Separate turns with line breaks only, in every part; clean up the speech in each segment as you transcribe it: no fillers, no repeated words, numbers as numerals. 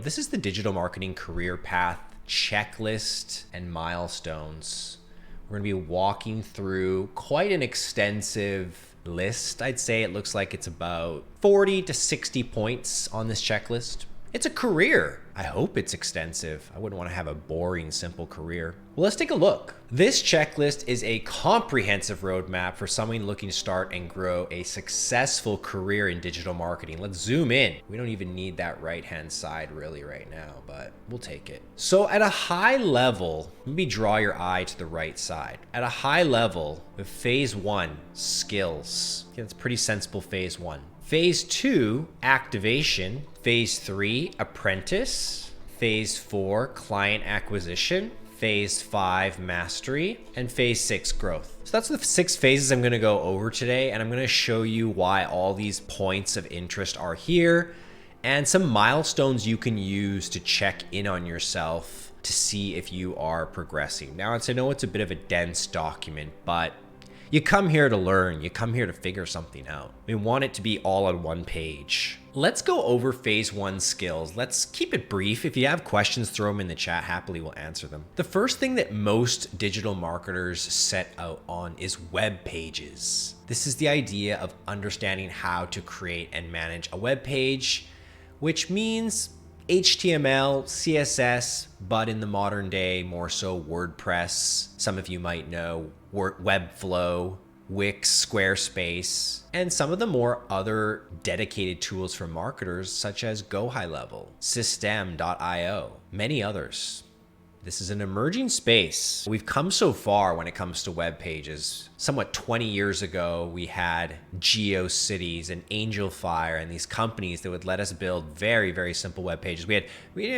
This is the digital marketing career path checklist and milestones. We're going to be walking through quite an extensive list. I'd say it looks like it's about 40 to 60 points on this checklist. It's a career. I hope it's extensive. I wouldn't want to have a boring, simple career. Well, let's take a look. This checklist is a comprehensive roadmap for someone looking to start and grow a successful career in digital marketing. Let's zoom in. We don't even need that right-hand side really right now, but we'll take it. So at a high level, maybe draw your eye to the right side. At a high level, with phase 1, skills. Okay, that's pretty sensible phase 1. Phase 2, activation. Phase 3, apprentice. Phase 4, client acquisition. Phase 5, mastery. And phase 6, growth. So that's the 6 phases I'm going to go over today, and I'm going to show you why all these points of interest are here and some milestones you can use to check in on yourself to see if you are progressing. Now, I know it's a bit of a dense document, but you come here to learn. You come here to figure something out. We want it to be all on one page. Let's go over phase 1 skills. Let's keep it brief. If you have questions, throw them in the chat. Happily, we'll answer them. The first thing that most digital marketers set out on is web pages. This is the idea of understanding how to create and manage a web page, which means HTML, CSS, but in the modern day, more so WordPress. Some of you might know Webflow, Wix, Squarespace, and some of the more other dedicated tools for marketers such as Go High Level, System.io, many others. This is an emerging space. We've come so far when it comes to web pages. Somewhat 20 years ago, we had GeoCities and AngelFire and these companies that would let us build very, very simple web pages. We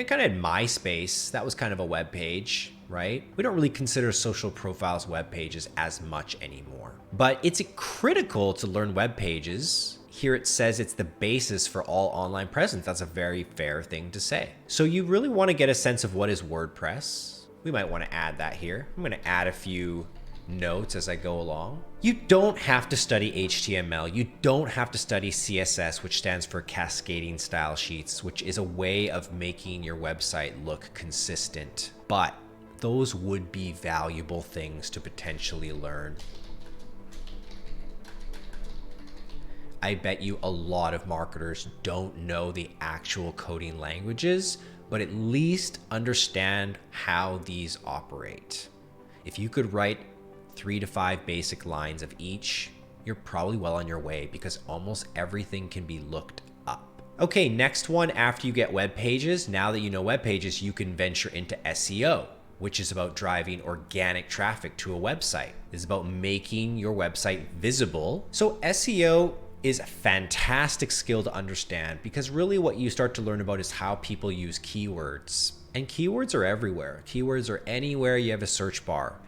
kind of had MySpace. That was kind of a web page, right? We don't really consider social profiles web pages as much anymore. But it's critical to learn web pages. Here it says it's the basis for all online presence. That's a very fair thing to say. So you really want to get a sense of what is WordPress. We might want to add that here. I'm going to add a few notes as I go along. You don't have to study HTML. You don't have to study CSS, which stands for Cascading Style Sheets, which is a way of making your website look consistent. But those would be valuable things to potentially learn. I bet you a lot of marketers don't know the actual coding languages, but at least understand how these operate. If you could write 3 to 5 basic lines of each, you're probably well on your way because almost everything can be looked up. Okay, next one, after you get web pages, now that you know web pages, you can venture into SEO, which is about driving organic traffic to a website. It's about making your website visible. So SEO is a fantastic skill to understand because really what you start to learn about is how people use keywords. And keywords are everywhere. Keywords are anywhere you have a search bar.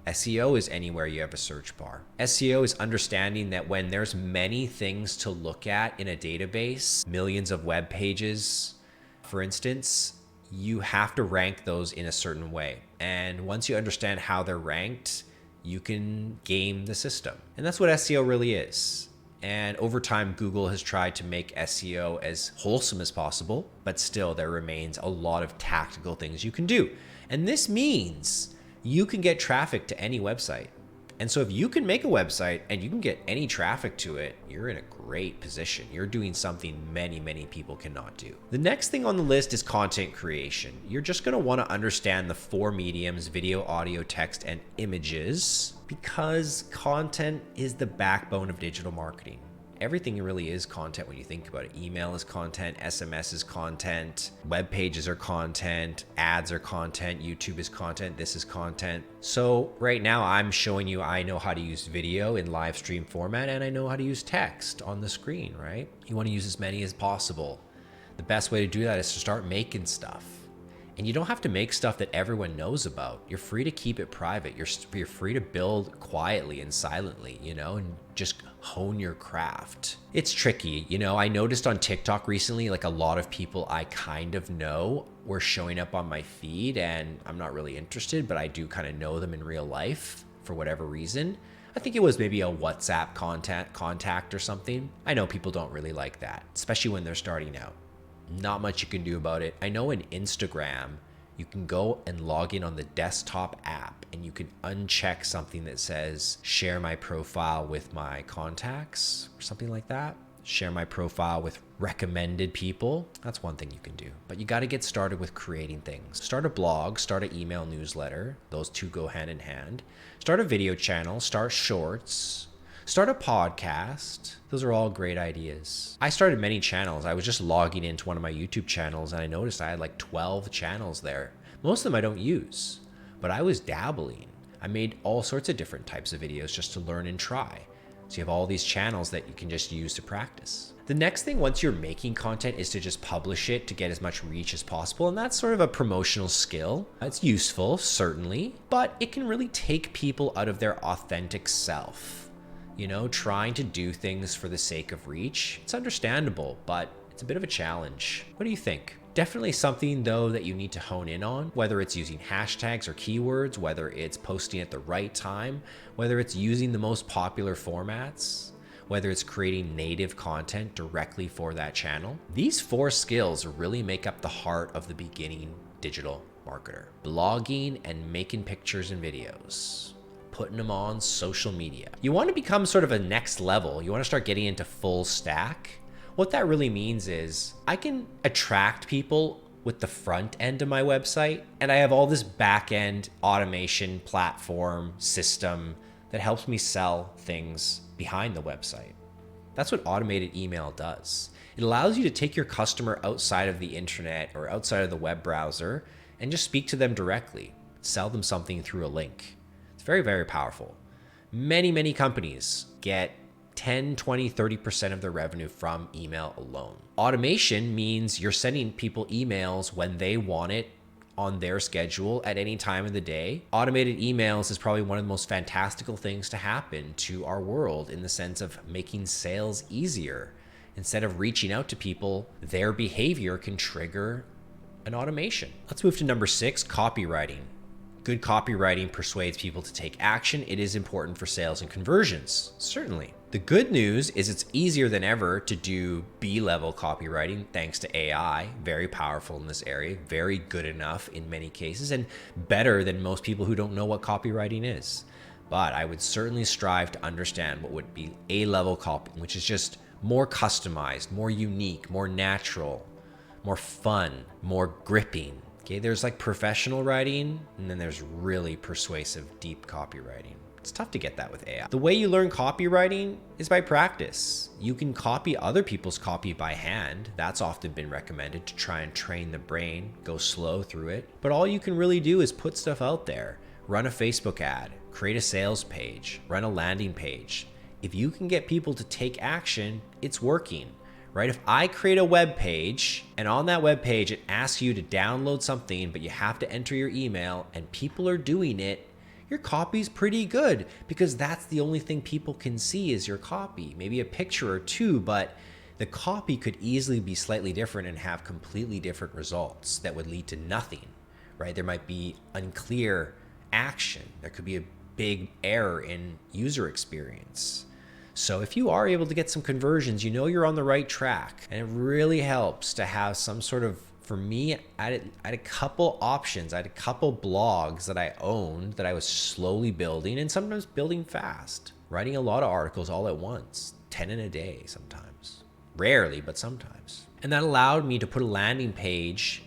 SEO is anywhere you have a search bar. SEO is understanding that when there's many things to look at in a database, millions of web pages, for instance, you have to rank those in a certain way. And once you understand how they're ranked, you can game the system. And that's what SEO really is. And over time, Google has tried to make SEO as wholesome as possible, but still there remains a lot of tactical things you can do. And this means you can get traffic to any website. And so if you can make a website and you can get any traffic to it, you're in a great position. You're doing something many, many people cannot do. The next thing on the list is content creation. You're just going to want to understand the 4 mediums: video, audio, text, and images, because content is the backbone of digital marketing. Everything really is content when you think about it. Email is content, SMS is content, web pages are content, ads are content, YouTube is content, this is content. So right now I'm showing you I know how to use video in live stream format, and I know how to use text on the screen, right? You want to use as many as possible. The best way to do that is to start making stuff. And you don't have to make stuff that everyone knows about. You're free to keep it private. You're free to build quietly and silently, and just hone your craft. It's tricky. I noticed on TikTok recently, like a lot of people I kind of know were showing up on my feed, and I'm not really interested, but I do kind of know them in real life for whatever reason. I think it was maybe a WhatsApp contact or something. I know people don't really like that, especially when they're starting out. Not much you can do about it. I know in Instagram, you can go and log in on the desktop app and you can uncheck something that says share my profile with my contacts or something like that. Share my profile with recommended people. That's one thing you can do. But you got to get started with creating things. Start a blog, start an email newsletter. Those two go hand in hand. Start a video channel, start shorts, start a podcast. Those are all great ideas. I started many channels. I was just logging into one of my YouTube channels and I noticed I had like 12 channels there. Most of them I don't use, but I was dabbling. I made all sorts of different types of videos just to learn and try. So you have all these channels that you can just use to practice. The next thing once you're making content is to just publish it to get as much reach as possible. And that's sort of a promotional skill. It's useful, certainly, but it can really take people out of their authentic self. You know, trying to do things for the sake of reach. It's understandable, but it's a bit of a challenge. What do you think? Definitely something though that you need to hone in on, whether it's using hashtags or keywords, whether it's posting at the right time, whether it's using the most popular formats, whether it's creating native content directly for that channel. These 4 skills really make up the heart of the beginning digital marketer. Blogging and making pictures and videos, putting them on social media. You want to become sort of a next level. You want to start getting into full stack. What that really means is I can attract people with the front end of my website, and I have all this back end automation platform system that helps me sell things behind the website. That's what automated email does. It allows you to take your customer outside of the internet or outside of the web browser and just speak to them directly, sell them something through a link. It's very, very powerful. Many companies get 10, 20, 30% of their revenue from email alone. Automation means you're sending people emails when they want it on their schedule at any time of the day. Automated emails is probably one of the most fantastical things to happen to our world in the sense of making sales easier. Instead of reaching out to people, their behavior can trigger an automation. Let's move to number 6, copywriting. Good copywriting persuades people to take action. It is important for sales and conversions, certainly. The good news is it's easier than ever to do B-level copywriting thanks to AI. Very powerful in this area, very good enough in many cases, and better than most people who don't know what copywriting is. But I would certainly strive to understand what would be A-level copy, which is just more customized, more unique, more natural, more fun, more gripping. Okay, there's like professional writing, and then there's really persuasive, deep copywriting. It's tough to get that with AI. The way you learn copywriting is by practice. You can copy other people's copy by hand. That's often been recommended to try and train the brain, go slow through it. But all you can really do is put stuff out there. Run a Facebook ad, create a sales page, run a landing page. If you can get people to take action, it's working. Right? If I create a web page and on that web page, it asks you to download something, but you have to enter your email and people are doing it, your copy's pretty good because that's the only thing people can see is your copy. Maybe a picture or two, but the copy could easily be slightly different and have completely different results that would lead to nothing, right? There might be unclear action. There could be a big error in user experience. So if you are able to get some conversions, you know you're on the right track. And it really helps to have some sort of, for me, I had a couple options. I had a couple blogs that I owned that I was slowly building and sometimes building fast. Writing a lot of articles all at once, 10 in a day sometimes. Rarely, but sometimes. And that allowed me to put a landing page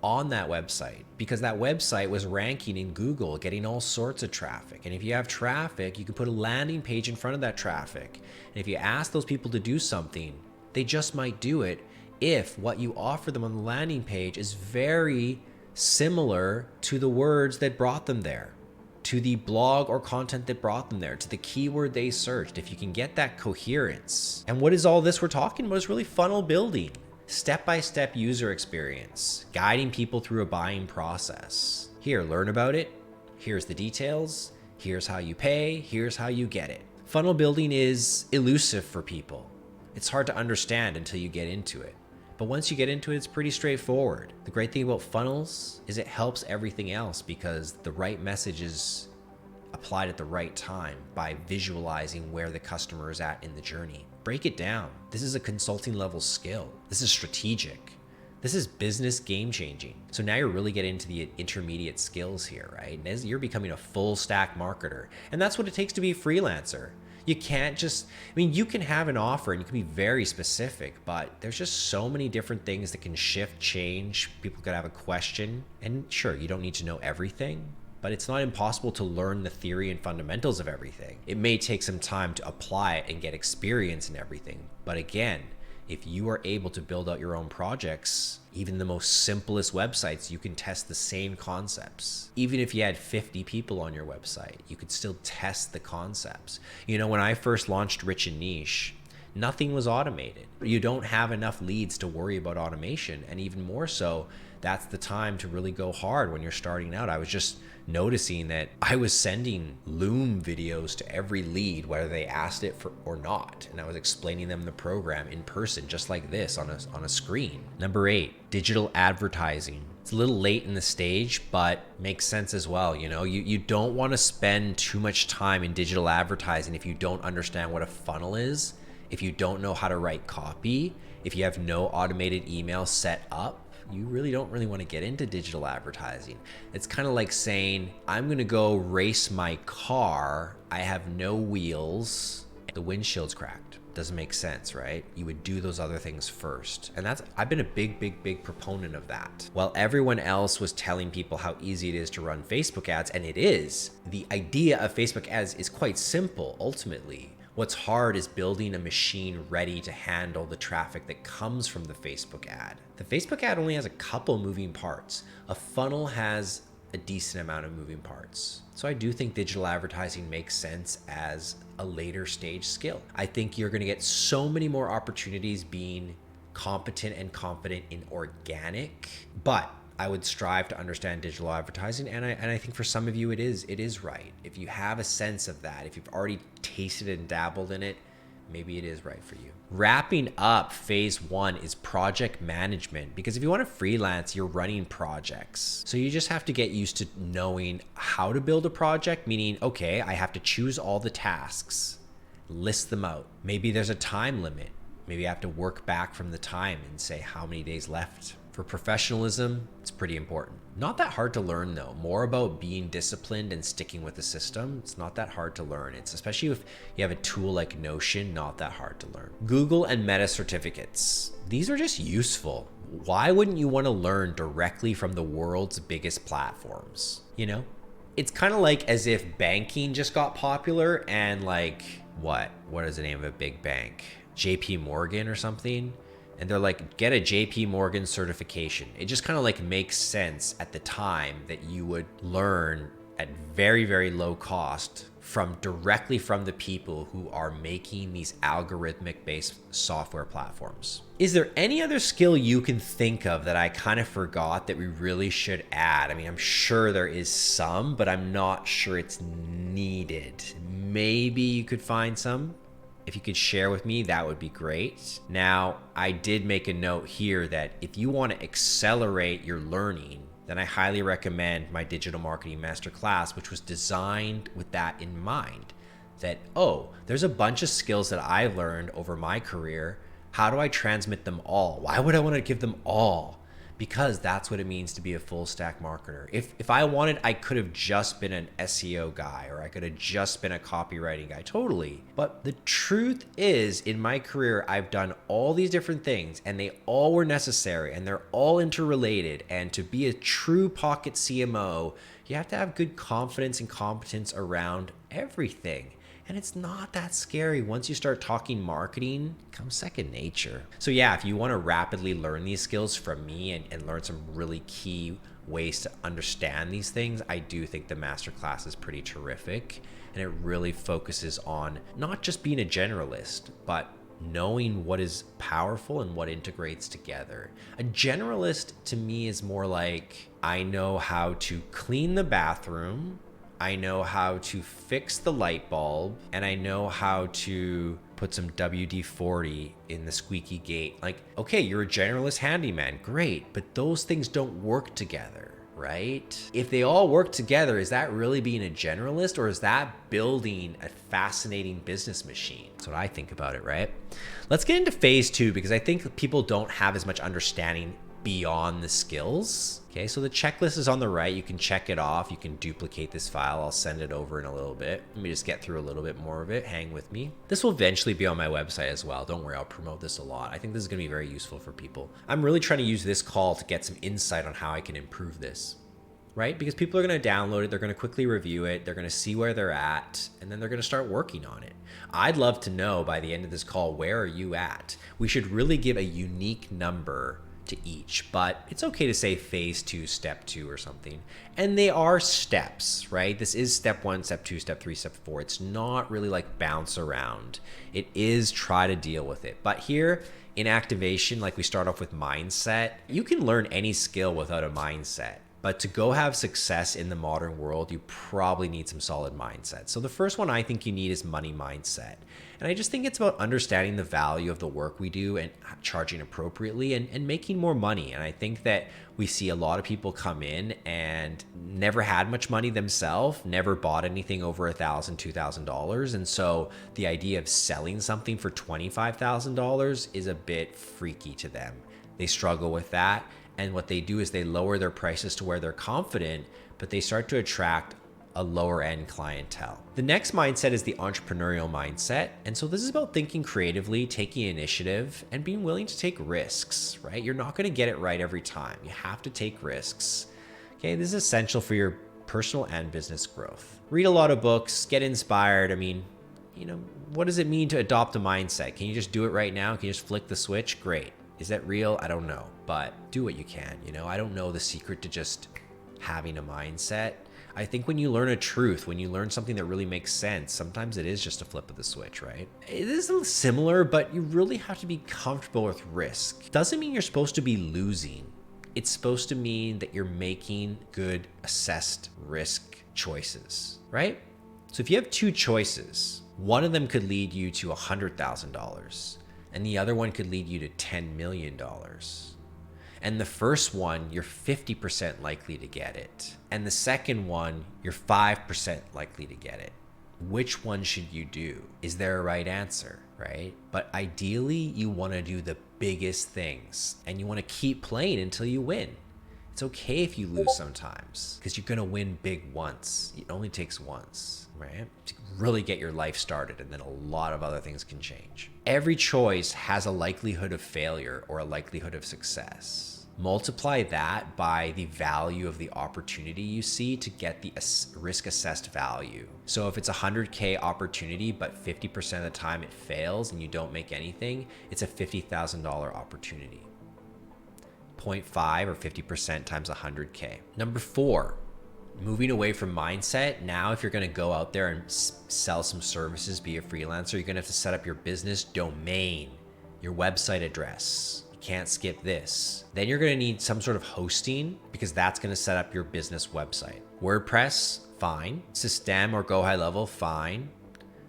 on that website because that website was ranking in Google, getting all sorts of traffic. And if you have traffic, you can put a landing page in front of that traffic. And if you ask those people to do something, they just might do it if what you offer them on the landing page is very similar to the words that brought them there, to the blog or content that brought them there, to the keyword they searched. If you can get that coherence. And what is all this we're talking about is really funnel building. Step-by-step user experience, guiding people through a buying process. Here, learn about it. Here's the details. Here's how you pay. Here's how you get it. Funnel building is elusive for people. It's hard to understand until you get into it. But once you get into it, it's pretty straightforward. The great thing about funnels is it helps everything else because the right message is applied at the right time by visualizing where the customer is at in the journey. Break it down. This is a consulting level skill. This is strategic. This is business game changing. So now you're really getting into the intermediate skills here, right? And as you're becoming a full stack marketer, and that's what it takes to be a freelancer. You can't just, I mean, you can have an offer and you can be very specific, but there's just so many different things that can shift, change. People could have a question, and sure, you don't need to know everything, but it's not impossible to learn the theory and fundamentals of everything. It may take some time to apply it and get experience in everything. But again, if you are able to build out your own projects, even the most simplest websites, you can test the same concepts. Even if you had 50 people on your website, you could still test the concepts. You know, when I first launched Rich+Niche, nothing was automated. You don't have enough leads to worry about automation. And even more so, that's the time to really go hard when you're starting out. I was just noticing that I was sending Loom videos to every lead, whether they asked it for or not. And I was explaining them the program in person, just like this on a screen. Number 8, digital advertising. It's a little late in the stage, but makes sense as well. You know, you don't want to spend too much time in digital advertising if you don't understand what a funnel is, if you don't know how to write copy, if you have no automated email set up. You really don't want to get into digital advertising. It's kind of like saying, I'm going to go race my car. I have no wheels. The windshield's cracked. Doesn't make sense, right? You would do those other things first. And I've been a big proponent of that. While everyone else was telling people how easy it is to run Facebook ads, and it is, the idea of Facebook ads is quite simple ultimately. What's hard is building a machine ready to handle the traffic that comes from the Facebook ad. The Facebook ad only has a couple moving parts. A funnel has a decent amount of moving parts. So I do think digital advertising makes sense as a later stage skill. I think you're going to get so many more opportunities being competent and confident in organic, but I would strive to understand digital advertising, and I think for some of you it is right. If you have a sense of that, if you've already tasted and dabbled in it, maybe it is right for you. Wrapping up phase 1 is project management, because if you want to freelance, you're running projects. So you just have to get used to knowing how to build a project, meaning, okay, I have to choose all the tasks, list them out. Maybe there's a time limit. Maybe I have to work back from the time and say how many days left. For professionalism, it's pretty important. Not that hard to learn though, more about being disciplined and sticking with the system. It's not that hard to learn. It's especially if you have a tool like Notion, not that hard to learn. Google and Meta certificates. These are just useful. Why wouldn't you want to learn directly from the world's biggest platforms? You know, it's kind of like as if banking just got popular and like, what is the name of a big bank? JP Morgan or something? And they're like, get a JP Morgan certification. It just kind of like makes sense at the time that you would learn at very low cost directly from the people who are making these algorithmic based software platforms. Is there any other skill you can think of that I kind of forgot that we really should add? I mean, I'm sure there is some, but I'm not sure it's needed. Maybe you could find some. If you could share with me, that would be great. Now, I did make a note here that if you want to accelerate your learning, then I highly recommend my digital marketing masterclass, which was designed with that in mind. That, there's a bunch of skills that I've learned over my career. How do I transmit them all? Why would I want to give them all? Because that's what it means to be a full stack marketer. If I wanted, I could have just been an SEO guy, or I could have just been a copywriting guy, totally. But the truth is, in my career, I've done all these different things and they all were necessary and they're all interrelated. And to be a true pocket CMO, you have to have good confidence and competence around everything. And it's not that scary. Once you start talking marketing, it becomes second nature. So yeah, if you want to rapidly learn these skills from me and learn some really key ways to understand these things, I do think the masterclass is pretty terrific. And it really focuses on not just being a generalist, but knowing what is powerful and what integrates together. A generalist to me is more like, I know how to clean the bathroom, I know how to fix the light bulb, and I know how to put some WD-40 in the squeaky gate. Like, okay, you're a generalist handyman, great, but those things don't work together, right? If they all work together, is that really being a generalist, or is that building a fascinating business machine? That's what I think about it, right? Let's get into phase 2, because I think people don't have as much understanding beyond the skills. Okay, so the checklist is on the right. You can check it off. You can duplicate this file. I'll send it over in a little bit. Let me just get through a little bit more of it. Hang with me. This will eventually be on my website as well. Don't worry, I'll promote this a lot. I think this is gonna be very useful for people. I'm really trying to use this call to get some insight on how I can improve this, right? Because people are gonna download it, they're gonna quickly review it, they're gonna see where they're at, and then they're gonna start working on it. I'd love to know by the end of this call, where are you at? We should really give a unique number to each, but it's okay to say phase 2, step 2 or something. And they are steps, right? This is step 1, step 2, step 3, step 4. It's not really like bounce around. It is try to deal with it. But here in activation, like we start off with mindset, you can learn any skill without a mindset. But to go have success in the modern world, you probably need some solid mindset. So the first one I think you need is money mindset. And I just think it's about understanding the value of the work we do and charging appropriately and making more money. And I think that we see a lot of people come in and never had much money themselves, never bought anything over $1,000, $2,000. And so the idea of selling something for $25,000 is a bit freaky to them. They struggle with that. And what they do is they lower their prices to where they're confident, but they start to attract a lower end clientele. The next mindset is the entrepreneurial mindset. And so this is about thinking creatively, taking initiative, and being willing to take risks, right? You're not going to get it right every time. You have to take risks. Okay, this is essential for your personal and business growth. Read a lot of books, get inspired. I mean, what does it mean to adopt a mindset? Can you just do it right now? Can you just flick the switch? Great. Is that real? I don't know, but do what you can. I don't know the secret to just having a mindset. I think when you learn a truth, when you learn something that really makes sense, sometimes it is just a flip of the switch, right? It is similar, but you really have to be comfortable with risk. Doesn't mean you're supposed to be losing. It's supposed to mean that you're making good assessed risk choices, right? So if you have two choices, one of them could lead you to $100,000 and the other one could lead you to $10 million. And the first one, you're 50% likely to get it. And the second one, you're 5% likely to get it. Which one should you do? Is there a right answer, right? But ideally, you want to do the biggest things and you want to keep playing until you win. It's okay if you lose sometimes because you're going to win big once. It only takes once, right? To really get your life started, and then a lot of other things can change. Every choice has a likelihood of failure or a likelihood of success. Multiply that by the value of the opportunity you see to get the risk assessed value. So if it's a 100K opportunity, but 50% of the time it fails and you don't make anything, it's a $50,000 opportunity. 0.5 or 50% times 100K. Number 4, moving away from mindset. Now, if you're going to go out there and sell some services, be a freelancer, you're going to have to set up your business domain, your website address. You can't skip this. Then you're going to need some sort of hosting because that's going to set up your business website. WordPress, fine. System or Go High Level, fine.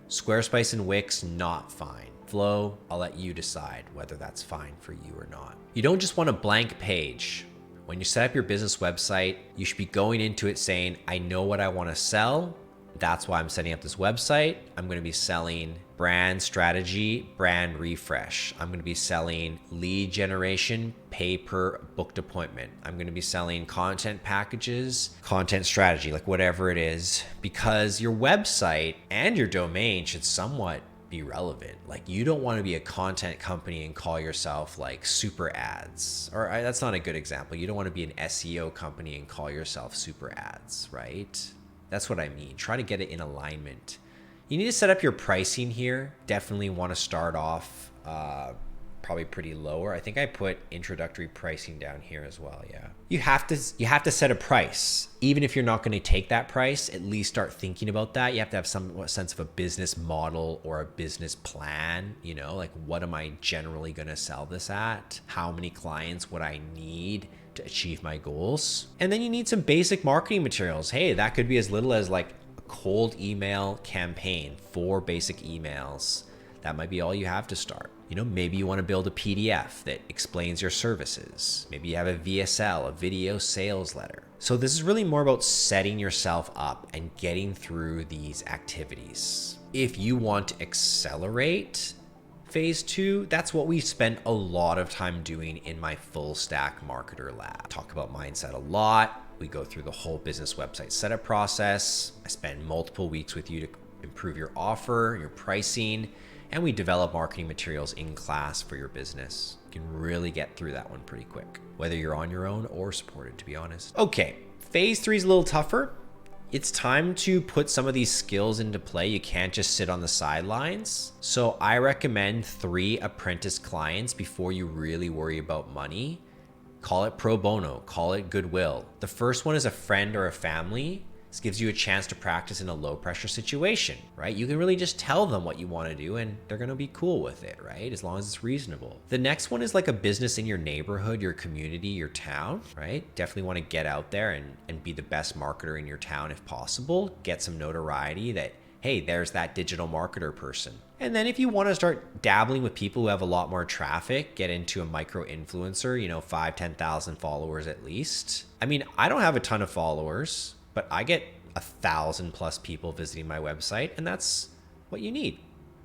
Squarespace and Wix, not fine. Flow, I'll let you decide whether that's fine for you or not. You don't just want a blank page. When you set up your business website, you should be going into it saying, I know what I want to sell. That's why I'm setting up this website. I'm going to be selling brand strategy, brand refresh. I'm going to be selling lead generation, pay per booked appointment. I'm going to be selling content packages, content strategy, like whatever it is, because your website and your domain should somewhat be relevant. Like, you don't want to be a content company and call yourself like Super Ads, or that's not a good example. You don't want to be an SEO company and call yourself Super Ads, right? That's what I mean. Try to get it in alignment. You need to set up your pricing here. Definitely want to start off probably pretty lower. I think I put introductory pricing down here as well. Yeah. You have to set a price. Even if you're not going to take that price, at least start thinking about that. You have to have some sense of a business model or a business plan, like what am I generally going to sell this at? How many clients would I need to achieve my goals? And then you need some basic marketing materials. Hey, that could be as little as like a cold email campaign, 4 basic emails. That might be all you have to start. Maybe you want to build a PDF that explains your services. Maybe you have a VSL, a video sales letter. So this is really more about setting yourself up and getting through these activities. If you want to accelerate, Phase 2, that's what we spend a lot of time doing in my full stack marketer lab. Talk about mindset a lot. We go through the whole business website setup process. I spend multiple weeks with you to improve your offer, your pricing, and we develop marketing materials in class for your business. You can really get through that one pretty quick, whether you're on your own or supported, to be honest. Okay, phase 3 is a little tougher. It's time to put some of these skills into play. You can't just sit on the sidelines. So I recommend 3 apprentice clients before you really worry about money. Call it pro bono, call it goodwill. The first one is a friend or a family. This gives you a chance to practice in a low pressure situation, right? You can really just tell them what you want to do and they're going to be cool with it, right? As long as it's reasonable. The next one is like a business in your neighborhood, your community, your town, right? Definitely want to get out there and be the best marketer in your town if possible. Get some notoriety that, hey, there's that digital marketer person. And then if you want to start dabbling with people who have a lot more traffic, get into a micro influencer, 5, 10,000 followers at least. I mean, I don't have a ton of followers, but I get 1,000+ people visiting my website, and that's what you need,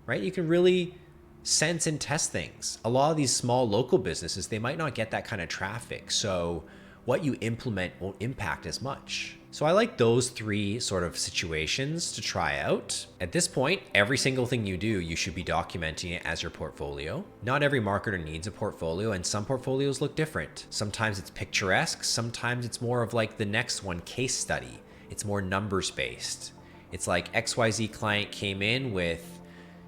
right? You can really sense and test things. A lot of these small local businesses, they might not get that kind of traffic. So what you implement won't impact as much. So I like those 3 sort of situations to try out. At this point, every single thing you do, you should be documenting it as your portfolio. Not every marketer needs a portfolio, and some portfolios look different. Sometimes it's picturesque. Sometimes it's more of like the next one, case study. It's more numbers based. It's like XYZ client came in with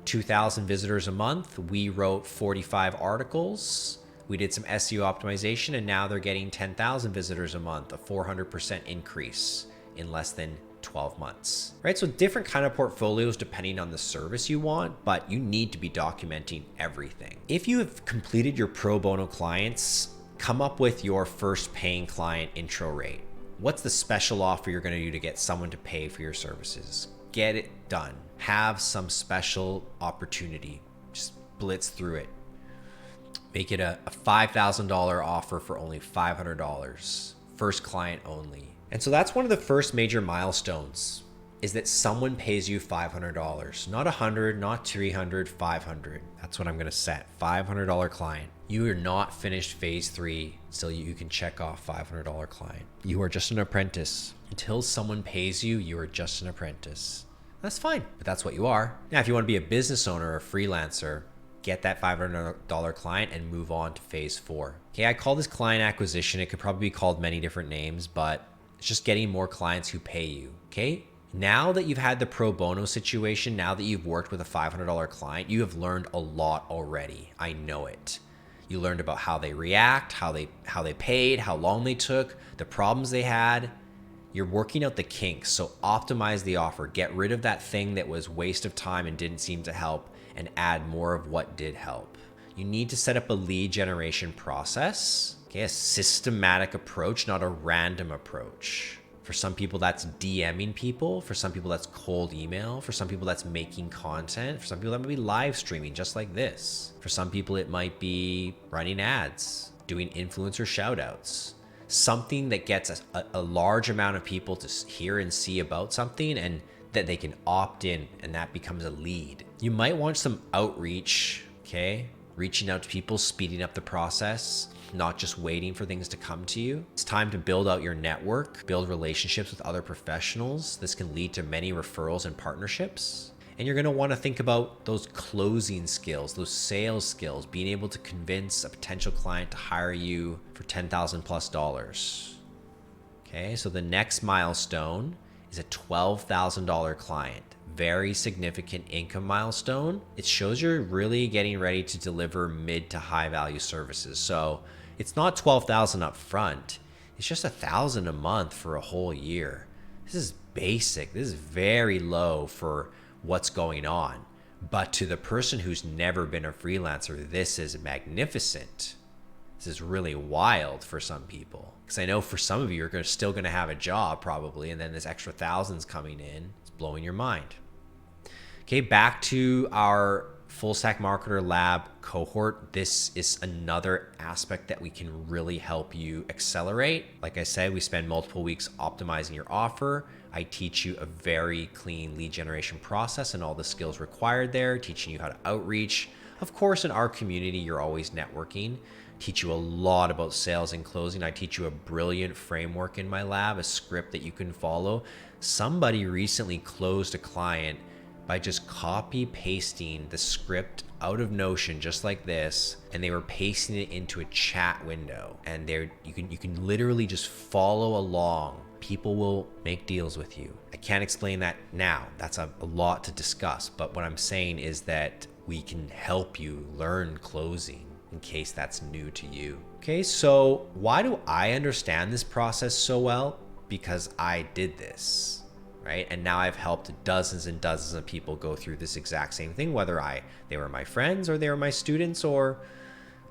2,000 visitors a month. We wrote 45 articles. We did some SEO optimization, and now they're getting 10,000 visitors a month, a 400% increase in less than 12 months, right? So different kind of portfolios depending on the service you want, but you need to be documenting everything. If you have completed your pro bono clients, come up with your first paying client intro rate. What's the special offer you're going to do to get someone to pay for your services? Get it done. Have some special opportunity. Just blitz through it. Make it a $5,000 offer for only $500. First client only. And so that's one of the first major milestones, is that someone pays you $500. Not $100, not $300, $500. That's what I'm going to set. $500 client. You are not finished phase 3 until you can check off $500 client. You are just an apprentice. Until someone pays you, you are just an apprentice. That's fine, but that's what you are. Now, if you want to be a business owner or a freelancer, get that $500 client and move on to phase 4. Okay, I call this client acquisition. It could probably be called many different names, but it's just getting more clients who pay you. Okay, now that you've had the pro bono situation, now that you've worked with a $500 client, you have learned a lot already. I know it. You learned about how they react, how they paid, how long they took, the problems they had. You're working out the kinks, so optimize the offer. Get rid of that thing that was waste of time and didn't seem to help, and add more of what did help. You need to set up a lead generation process, okay? A systematic approach, not a random approach. For some people, that's DMing people. For some people, that's cold email. For some people, that's making content. For some people, that might be live streaming, just like this. For some people, it might be running ads, doing influencer shout outs. Something that gets a large amount of people to hear and see about something, and that they can opt in, and that becomes a lead. You might want some outreach, okay? Reaching out to people, speeding up the process, not just waiting for things to come to you. It's time to build out your network, build relationships with other professionals. This can lead to many referrals and partnerships. And you're gonna wanna think about those closing skills, those sales skills, being able to convince a potential client to hire you for $10,000+. Okay, so the next milestone is a $12,000 client. Very significant income milestone. It shows you're really getting ready to deliver mid to high value services. So it's not 12,000 up front. It's just 1,000 a month for a whole year. This is basic. This is very low for what's going on. But to the person who's never been a freelancer, this is magnificent. This is really wild for some people. Because I know for some of you, you're still going to have a job probably, and then this extra thousands coming in. It's blowing your mind. Okay, back to our Full Stack Marketer Lab cohort. This is another aspect that we can really help you accelerate. Like I said, we spend multiple weeks optimizing your offer. I teach you a very clean lead generation process and all the skills required there, teaching you how to outreach. Of course, in our community, you're always networking. Teach you a lot about sales and closing. I teach you a brilliant framework in my lab, a script that you can follow. Somebody recently closed a client by just copy pasting the script out of Notion just like this, and they were pasting it into a chat window, and you can literally just follow along. People will make deals with you. I can't explain that now. That's a lot to discuss, but what I'm saying is that we can help you learn closing in case that's new to you. Okay, so why do I understand this process so well? Because I did this. Right? And now I've helped dozens and dozens of people go through this exact same thing, whether they were my friends or they were my students or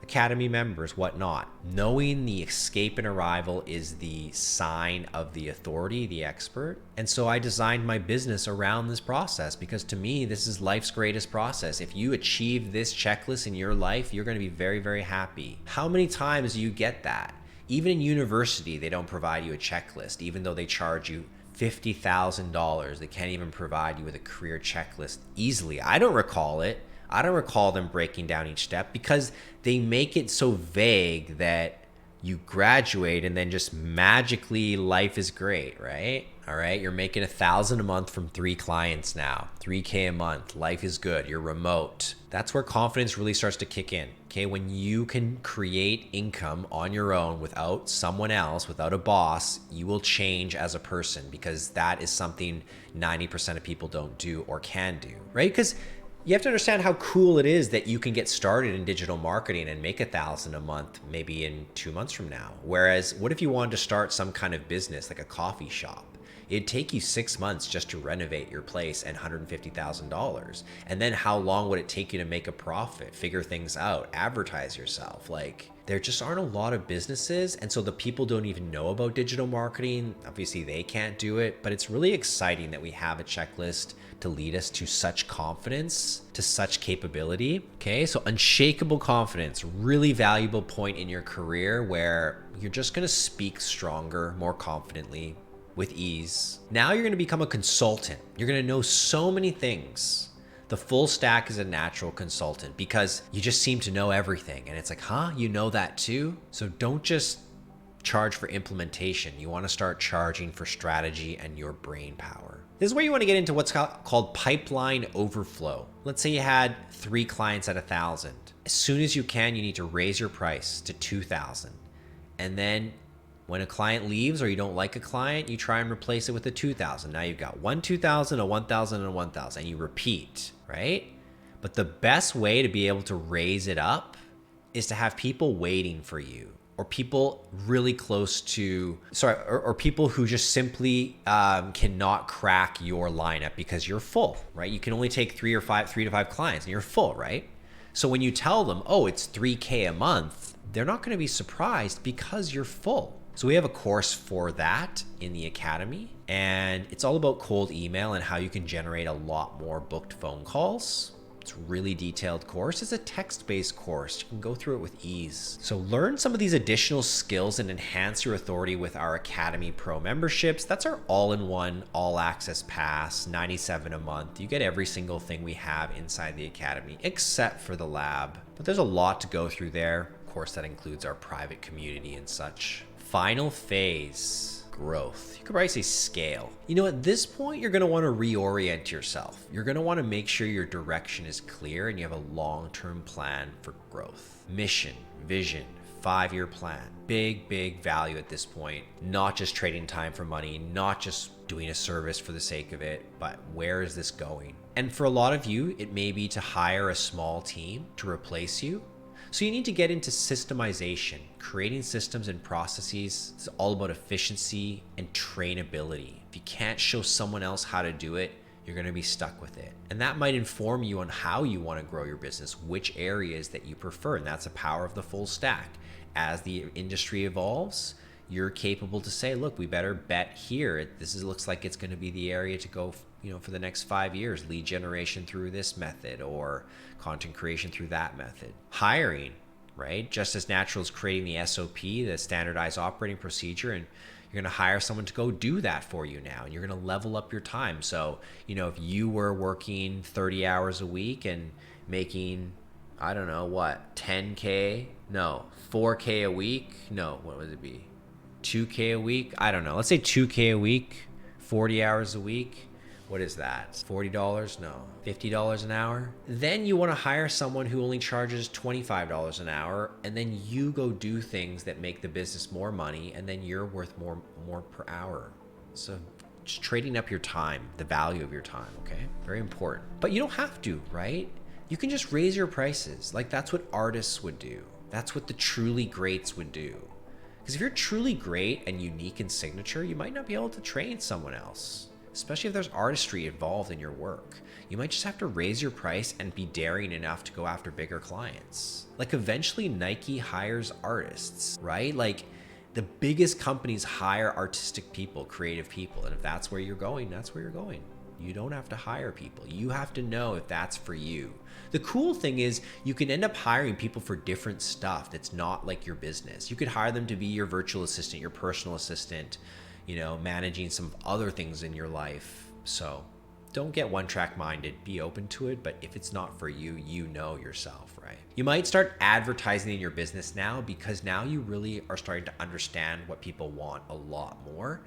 academy members, whatnot. Knowing the escape and arrival is the sign of the authority, the expert. And so I designed my business around this process because to me, this is life's greatest process. If you achieve this checklist in your life, you're going to be very, very happy. How many times do you get that? Even in university, they don't provide you a checklist, even though they charge you $50,000. They can't even provide you with a career checklist easily. I don't recall it. I don't recall them breaking down each step because they make it so vague that you graduate and then just magically life is great, right? All right, you're making $1,000 a month from 3 clients now, 3K a month. Life is good. You're remote. That's where confidence really starts to kick in. Okay, when you can create income on your own without someone else, without a boss, you will change as a person because that is something 90% of people don't do or can do, right? Because you have to understand how cool it is that you can get started in digital marketing and make $1,000 a month, maybe in 2 months from now. Whereas what if you wanted to start some kind of business like a coffee shop? It'd take you 6 months just to renovate your place and $150,000. And then how long would it take you to make a profit, figure things out, advertise yourself? Like, there just aren't a lot of businesses. And so the people don't even know about digital marketing. Obviously they can't do it, but it's really exciting that we have a checklist to lead us to such confidence, to such capability. Okay, so unshakable confidence, really valuable point in your career where you're just gonna speak stronger, more confidently, with ease. Now you're gonna become a consultant. You're gonna know so many things. The full stack is a natural consultant because you just seem to know everything. And it's like, huh, you know that too? So don't just charge for implementation. You wanna start charging for strategy and your brain power. This is where you wanna get into what's called pipeline overflow. Let's say you had 3 clients at 1,000. As soon as you can, you need to raise your price to 2,000. And then when a client leaves or you don't like a client, you try and replace it with a 2,000. Now you've got 2,000, a 1,000, and a 1,000, and you repeat, right? But the best way to be able to raise it up is to have people waiting for you, or people really close to, or people who just simply cannot crack your lineup because you're full, right? You can only take 3 to 5 clients and you're full, right? So when you tell them, oh, it's 3K a month, they're not going to be surprised because you're full. So we have a course for that in the academy, and it's all about cold email and how you can generate a lot more booked phone calls. It's a really detailed course. It's a text-based course. You can go through it with ease. So learn some of these additional skills and enhance your authority with our Academy Pro memberships. That's our all-in-one, all-access pass, $97 a month. You get every single thing we have inside the academy, except for the lab. But there's a lot to go through there. Of course, that includes our private community and such. Final phase, growth. You could probably say scale. You know, at this point, you're gonna wanna reorient yourself. You're gonna wanna make sure your direction is clear and you have a long-term plan for growth. Mission, vision, 5-year plan. Big, big value at this point. Not just trading time for money, not just doing a service for the sake of it, but where is this going? And for a lot of you, it may be to hire a small team to replace you. So you need to get into systemization. Creating systems and processes is all about efficiency and trainability. If you can't show someone else how to do it, you're going to be stuck with it. And that might inform you on how you want to grow your business, which areas that you prefer. And that's the power of the full stack. As the industry evolves, you're capable to say, look, we better bet here. Looks like it's going to be the area to go, for the next 5 years, lead generation through this method or content creation through that method. Hiring, right? Just as natural as creating the SOP, the standardized operating procedure, and you're going to hire someone to go do that for you now, and you're going to level up your time. So, if you were working 30 hours a week and making I don't know, what, 10K? No, 4K a week? No, what would it be? 2K a week? I don't know. Let's say 2K a week, 40 hours a week. What is that? $40? No. $50 an hour? Then you want to hire someone who only charges $25 an hour, and then you go do things that make the business more money, and then you're worth more per hour. So just trading up your time, the value of your time, okay? Very important. But you don't have to, right? You can just raise your prices. Like, that's what artists would do. That's what the truly greats would do. Because if you're truly great and unique in signature, you might not be able to train someone else, especially if there's artistry involved in your work. You might just have to raise your price and be daring enough to go after bigger clients. Like, eventually Nike hires artists, right? Like, the biggest companies hire artistic people, creative people. And if that's where you're going, that's where you're going. You don't have to hire people. You have to know if that's for you. The cool thing is you can end up hiring people for different stuff that's not like your business. You could hire them to be your virtual assistant, your personal assistant, you know, managing some other things in your life. So don't get one-track minded. Be open to it. But if it's not for you, you know yourself, right? You might start advertising in your business now, because now you really are starting to understand what people want a lot more,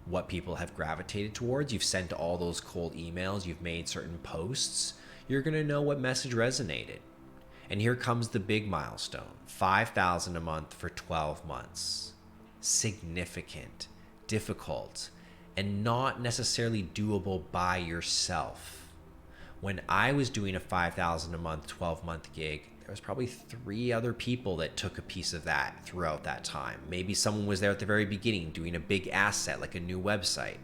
what people have gravitated towards. You've sent all those cold emails, you've made certain posts. You're gonna know what message resonated. And here comes the big milestone, $5,000 a month for 12 months. Significant, difficult, and not necessarily doable by yourself. When I was doing a $5,000 a month, 12-month gig, there was probably 3 other people that took a piece of that throughout that time. Maybe someone was there at the very beginning doing a big asset like a new website.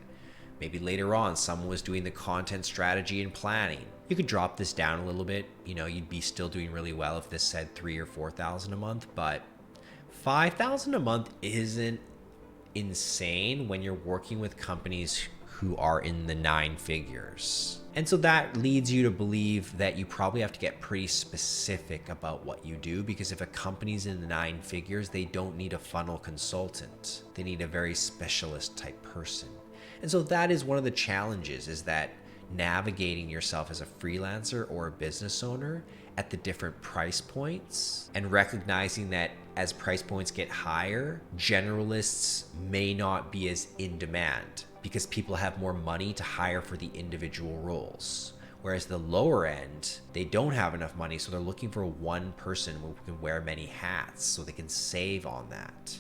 Maybe later on, someone was doing the content strategy and planning. You could drop this down a little bit. You know, you'd be still doing really well if this said $3,000 or $4,000 a month, but $5,000 a month isn't insane when you're working with companies who are in the 9 figures. And so that leads you to believe that you probably have to get pretty specific about what you do, because if a company's in the 9 figures, they don't need a funnel consultant. They need a very specialist type person. And so that is one of the challenges, is that navigating yourself as a freelancer or a business owner at the different price points, and recognizing that as price points get higher, generalists may not be as in demand because people have more money to hire for the individual roles. Whereas the lower end, they don't have enough money, so they're looking for one person who can wear many hats so they can save on that.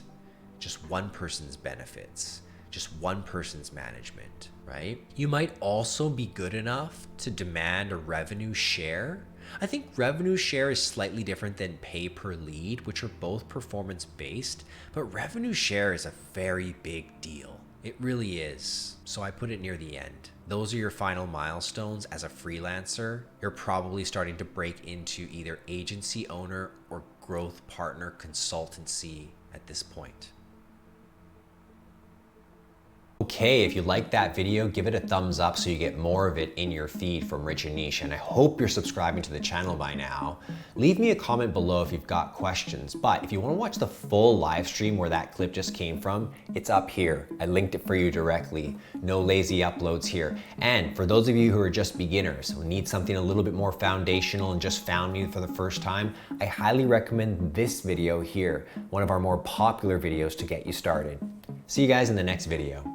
Just one person's benefits, just one person's management, right? You might also be good enough to demand a revenue share. I think revenue share is slightly different than pay per lead, which are both performance based, but revenue share is a very big deal. It really is. So I put it near the end. Those are your final milestones as a freelancer. You're probably starting to break into either agency owner or growth partner consultancy at this point. Okay, if you liked that video, give it a thumbs up so you get more of it in your feed from Rich+Niche, and I hope you're subscribing to the channel by now. Leave me a comment below if you've got questions, but if you want to watch the full live stream where that clip just came from, it's up here. I linked it for you directly. No lazy uploads here. And for those of you who are just beginners, who need something a little bit more foundational and just found me for the first time, I highly recommend this video here, one of our more popular videos to get you started. See you guys in the next video.